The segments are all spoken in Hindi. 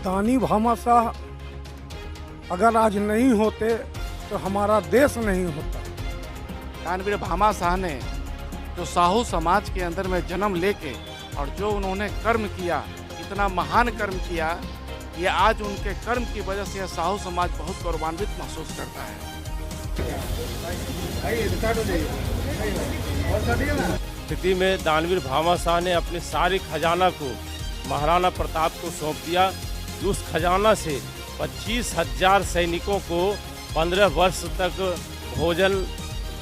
दानी भामाशाह अगर आज नहीं होते तो हमारा देश नहीं होता। दानवीर भामाशाह ने जो साहू समाज के अंदर में जन्म लेके और जो उन्होंने कर्म किया, इतना महान कर्म किया, ये आज उनके कर्म की वजह से साहू समाज बहुत गौरवान्वित महसूस करता है। स्थिति में दानवीर भामाशाह ने अपने सारे खजाना को महाराणा प्रताप को सौंप दिया। उस खजाना से 25,000 सैनिकों को 15 वर्ष तक भोजन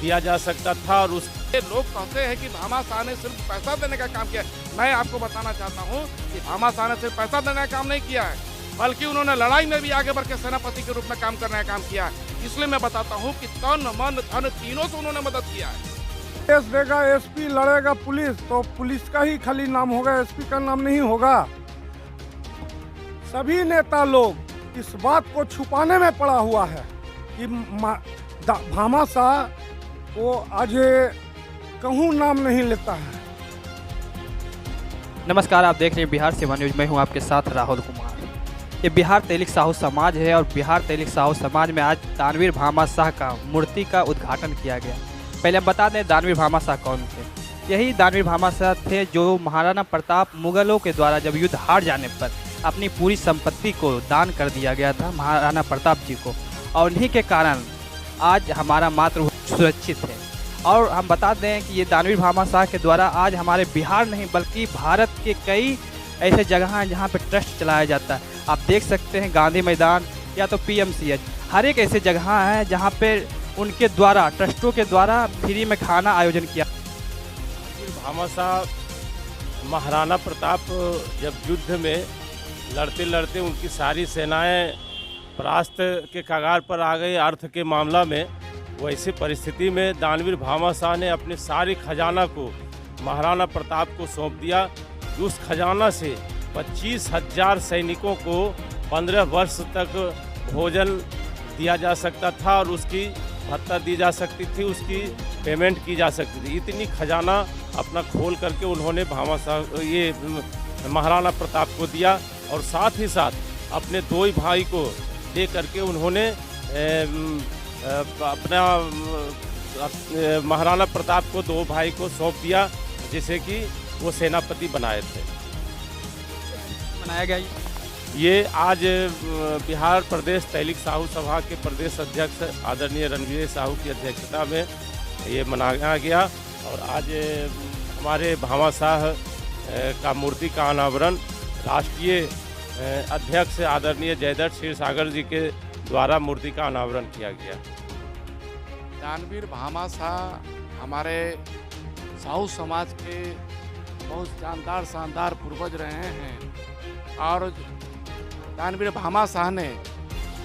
दिया जा सकता था। और उसके लोग कहते हैं कि भामाशाह ने सिर्फ पैसा देने का काम किया। मैं आपको बताना चाहता हूं कि भामाशाह ने सिर्फ पैसा देने का काम नहीं किया है, बल्कि उन्होंने लड़ाई में भी आगे बढ़ के सेनापति के रूप में काम करने का काम किया है। इसलिए मैं बताता हूं कि तन मन धन तीनों से उन्होंने मदद किया है। देश देगा एसपी, लड़ेगा पुलिस, तो पुलिस का ही खाली नाम होगा, एसपी का नाम नहीं होगा। सभी नेता लोग इस बात को छुपाने में पड़ा हुआ है कि भामाशाह को आज कहूँ नाम नहीं लेता है। नमस्कार, आप देख रहे हैं बिहार सेवा न्यूज। मैं हूं आपके साथ राहुल कुमार। ये बिहार तेलिक साहू समाज है और बिहार तेलिक साहू समाज में आज दानवीर भामाशाह का मूर्ति का उद्घाटन किया गया। पहले हम बता दें दानवीर भामाशाह कौन थे। यही दानवीर भामाशाह थे जो महाराणा प्रताप मुगलों के द्वारा जब युद्ध हार जाने पर अपनी पूरी संपत्ति को दान कर दिया गया था महाराणा प्रताप जी को, और इन्हीं के कारण आज हमारा मातृभूमि सुरक्षित है। और हम बता दें कि ये दानवीर भामाशाह के द्वारा आज हमारे बिहार नहीं बल्कि भारत के कई ऐसे जगह हैं जहाँ पे ट्रस्ट चलाया जाता है। आप देख सकते हैं गांधी मैदान या तो PMCH, हर एक ऐसे जगह है जहाँ पे उनके द्वारा ट्रस्टों के द्वारा फ्री में खाना आयोजन किया। भामाशाह महाराणा प्रताप जब युद्ध में लड़ते लड़ते उनकी सारी सेनाएं परास्त के कगार पर आ गई अर्थ के मामला में, वैसी परिस्थिति में दानवीर भामाशाह ने अपने सारे खजाना को महाराणा प्रताप को सौंप दिया। उस खजाना से 25,000 सैनिकों को 15 वर्ष तक भोजन दिया जा सकता था और उसकी भत्ता दी जा सकती थी, उसकी पेमेंट की जा सकती थी। इतनी खजाना अपना खोल करके उन्होंने भामाशाह ये महाराणा प्रताप को दिया और साथ ही साथ अपने दो ही भाई को दे करके उन्होंने अपना महाराणा प्रताप को दो भाई को सौंप दिया, जिसे कि वो सेनापति बनाए थे। बनाया गया ये आज बिहार प्रदेश तैलिक साहू सभा के प्रदेश अध्यक्ष आदरणीय रणवीर साहू की अध्यक्षता में ये मनाया गया। और आज हमारे भामाशाह का मूर्ति का अनावरण राष्ट्रीय अध्यक्ष आदरणीय जयदत्त क्षीरसागर जी के द्वारा मूर्ति का अनावरण किया गया। दानवीर भामाशाह हमारे साहू समाज के बहुत जानदार शानदार पूर्वज रहे हैं। और दानवीर भामाशाह ने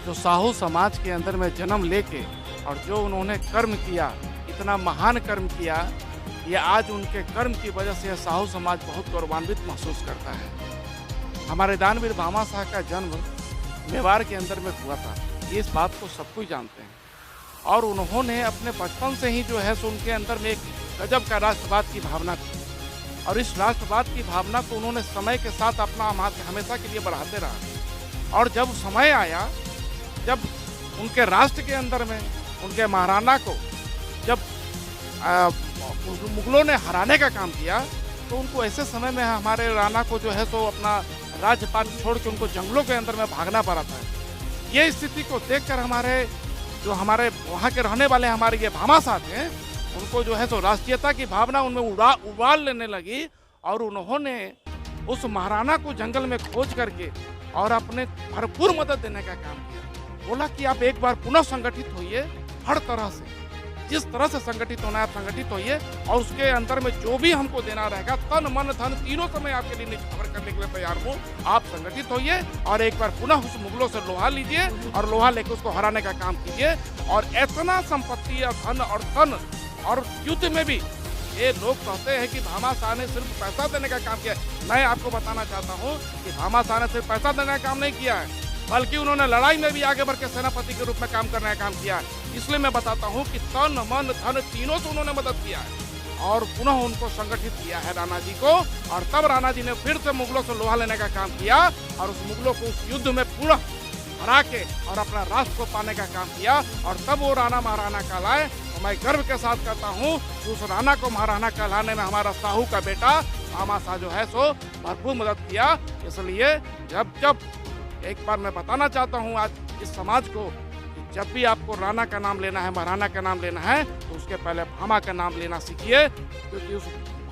जो साहू समाज के अंदर में जन्म लेके और जो उन्होंने कर्म किया, इतना महान कर्म किया, ये आज उनके कर्म की वजह से साहू समाज बहुत गौरवान्वित महसूस करता है। हमारे दानवीर भामाशाह का जन्म मेवाड़ के अंदर में हुआ था, ये इस बात को सब कोई जानते हैं। और उन्होंने अपने बचपन से ही जो है सो उनके अंदर में एक गजब का राष्ट्रवाद की भावना थी, और इस राष्ट्रवाद की भावना को उन्होंने समय के साथ अपना हमेशा के लिए बढ़ाते रहा। और जब समय आया, जब उनके राष्ट्र के अंदर में उनके महाराणा को जब मुगलों ने हराने का काम किया, तो उनको ऐसे समय में हमारे राणा को जो है सो अपना राज्यपाट छोड़ के उनको जंगलों के अंदर में भागना पड़ा था। ये स्थिति को देखकर हमारे वहाँ के रहने वाले हमारे ये भामाशाह थे, उनको जो है सो राष्ट्रीयता की भावना उनमें उबाल लेने लगी। और उन्होंने उस महाराणा को जंगल में खोज करके और अपने भरपूर मदद देने का काम किया। बोला कि आप एक बार पुनः संगठित होइए, हर तरह से जिस तरह से संगठित होना है आप संगठित होइए, और उसके अंदर में जो भी हमको देना रहेगा तन मन धन तीनों से मैं आपके लिए निछावर करने के लिए तैयार हूँ। आप संगठित होइए और एक बार पुनः उस मुगलों से लोहा लीजिए और लोहा लेकर उसको हराने का काम कीजिए। और इतना संपत्ति और धन और तन और युद्ध में भी ये लोग कहते हैं कि भामाशाह ने सिर्फ पैसा देने का काम किया। मैं आपको बताना चाहता हूँ कि भामाशाह ने सिर्फ पैसा देने का काम नहीं किया है, बल्कि उन्होंने लड़ाई में भी आगे बढ़ के सेनापति के रूप में काम करने का काम किया। इसलिए मैं बताता हूँ कि तन मन धन तीनों से उन्होंने मदद किया है। और पुनः उनको संगठित किया है राणा जी को। और तब राणा जी ने फिर से मुगलों से लोहा लेने का काम किया और उस मुगलों को उस युद्ध में पूरा हरा के और अपना राष्ट्र को पाने का काम किया। और तब वो राणा महाराणा कहलाए। तो मैं गर्व के साथ कहता हूँ कि उस राणा को महाराणा कहलाने में हमारा साहू का बेटा भामा शाह जो है सो भरपूर मदद किया। इसलिए जब एक बार मैं बताना चाहता हूँ आज इस समाज को, जब भी आपको राणा का नाम लेना है, महाराणा का नाम लेना है, तो उसके पहले भामा का नाम लेना सीखिए, क्योंकि उस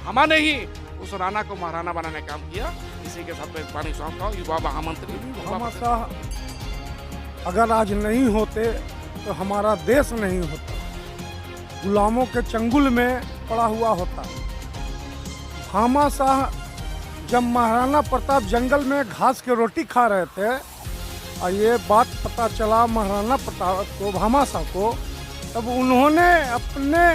भामा ने ही उस राणा को महाराणा बनाने का काम किया। इसी के साथ मैं पानी सौंपता हूँ युवा महामंत्री भामा शाह अगर आज नहीं होते तो हमारा देश नहीं होता, गुलामों के चंगुल में पड़ा हुआ होता। भामा शाह जब महाराणा प्रताप जंगल में घास की रोटी खा रहे थे और ये बात पता चला महाराणा प्रताप को, भामा शाह को, तब उन्होंने अपने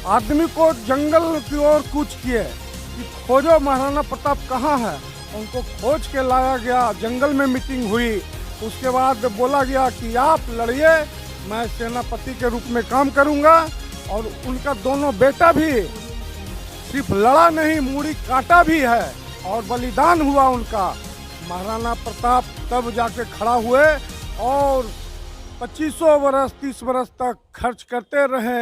आदमी को जंगल की ओर कूच किए कि खोजो महाराणा प्रताप कहाँ है। उनको खोज के लाया गया, जंगल में मीटिंग हुई। उसके बाद बोला गया कि आप लड़िए, मैं सेनापति के रूप में काम करूंगा। और उनका दोनों बेटा भी सिर्फ लड़ा नहीं, मूड़ी काटा भी है और बलिदान हुआ उनका। महाराणा प्रताप तब जाके खड़ा हुए और 2500 वर्ष 30 वर्ष तक खर्च करते रहे,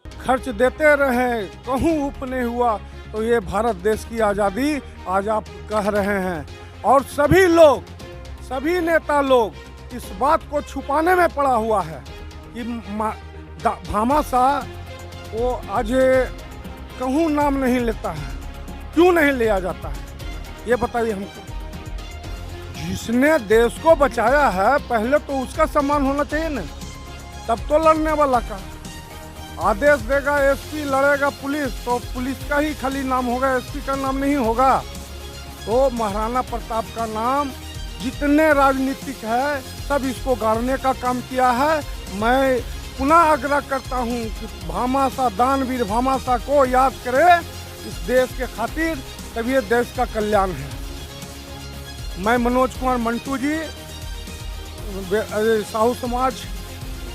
खर्च देते रहे, कहूँ उप नहीं हुआ। तो ये भारत देश की आज़ादी आज आप कह रहे हैं। और सभी लोग, सभी नेता लोग इस बात को छुपाने में पड़ा हुआ है कि भामा शाह को आज कहूँ नाम नहीं लेता है। क्यों नहीं लिया जाता है ये बताइए हमको। जिसने देश को बचाया है पहले तो उसका सम्मान होना चाहिए ना, तब तो लड़ने वाला का। आदेश देगा एसपी, लड़ेगा पुलिस, तो पुलिस का ही खाली नाम होगा, एसपी का नाम नहीं होगा। तो महाराणा प्रताप का नाम जितने राजनीतिक है सब इसको गाड़ने का काम किया है। मैं पुनः आग्रह करता हूँ कि भामा शाह, दानवीर भामा शाह को याद करें इस देश के खातिर, तभी ये देश का कल्याण है। मैं मनोज कुमार मंटू जी, साहू समाज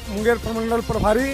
मुंगेर प्रमंडल प्रभारी।